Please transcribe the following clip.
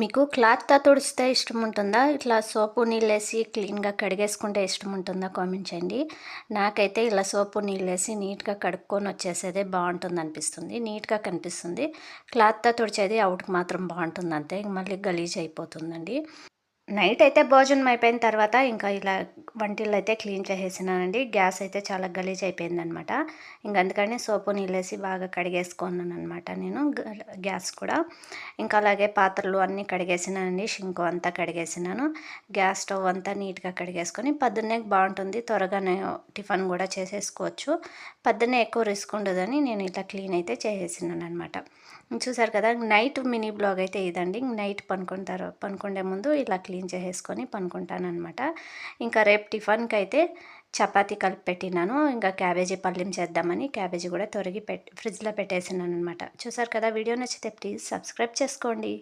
మీకు క్లాత్‌తో తుడిస్తే ఇష్టముంటుందా? ఇట్లా సోపు నీళ్ళేసి క్లీన్‌గా కడిగేసుకుంటే ఇష్టముంటుందా? కామెంట్ చేయండి. నాకైతే ఇలా సోపు నీళ్ళేసి నీట్‌గా కడుక్కొనొచ్చేసేదే బావుంటుందనిపిస్తుంది. నీట్‌గా కనిపిస్తుంది. క్లాత్‌తో తుడిచేది ఔట్‌కి మాత్రం బావుంటుందంతే. మళ్ళీ గలీజయిపోతుందండి. నైట్ అయితే భోజనం అయిపోయిన తర్వాత ఇంకా ఇలా వంటిల్లయితే క్లీన్ చేసేసినానండి. గ్యాస్ అయితే చాలా గలీజ్ అయిపోయిందనమాట. ఇంక అందుకని సోపు నీళ్ళేసి బాగా కడిగేసుకున్నాననమాట నేను గ్యాస్ కూడా. ఇంకా అలాగే పాత్రలు అన్నీ కడిగేసినానండి. షింకు అంతా కడిగేసినాను. గ్యాస్ స్టవ్ అంతా నీట్‌గా కడిగేసుకొని పొద్దున్నే బావుంటుంది. త్వరగానే టిఫిన్ గూడా చేసేసుకోవచ్చు. పొద్దున్నే ఎక్కువ రిస్క్ ఉండదని నేను ఇట్లా క్లీన్ అయితే చేసేసినాననమాట. చూసారు కదా! నైట్ మినీ బ్లాగ్ అయితే ఇదండి. నైట్ పనుకుండే ముందు ఇలా క్లీన్ చేసేసుకొని పనుకుంటాననమాట. ఇంకా రేపు టిఫిన్‌కైతే చపాతీ కలిపి పెట్టినాను. ఇంకా క్యాబేజీ పల్యం చేద్దామని క్యాబేజీ కూడా తొరిగి ఫ్రిడ్జ్‌లో పెట్టేసినాననమాట. చూసారు కదా! వీడియో నచ్చితే ప్లీజ్ సబ్స్క్రైబ్ చేసుకోండి.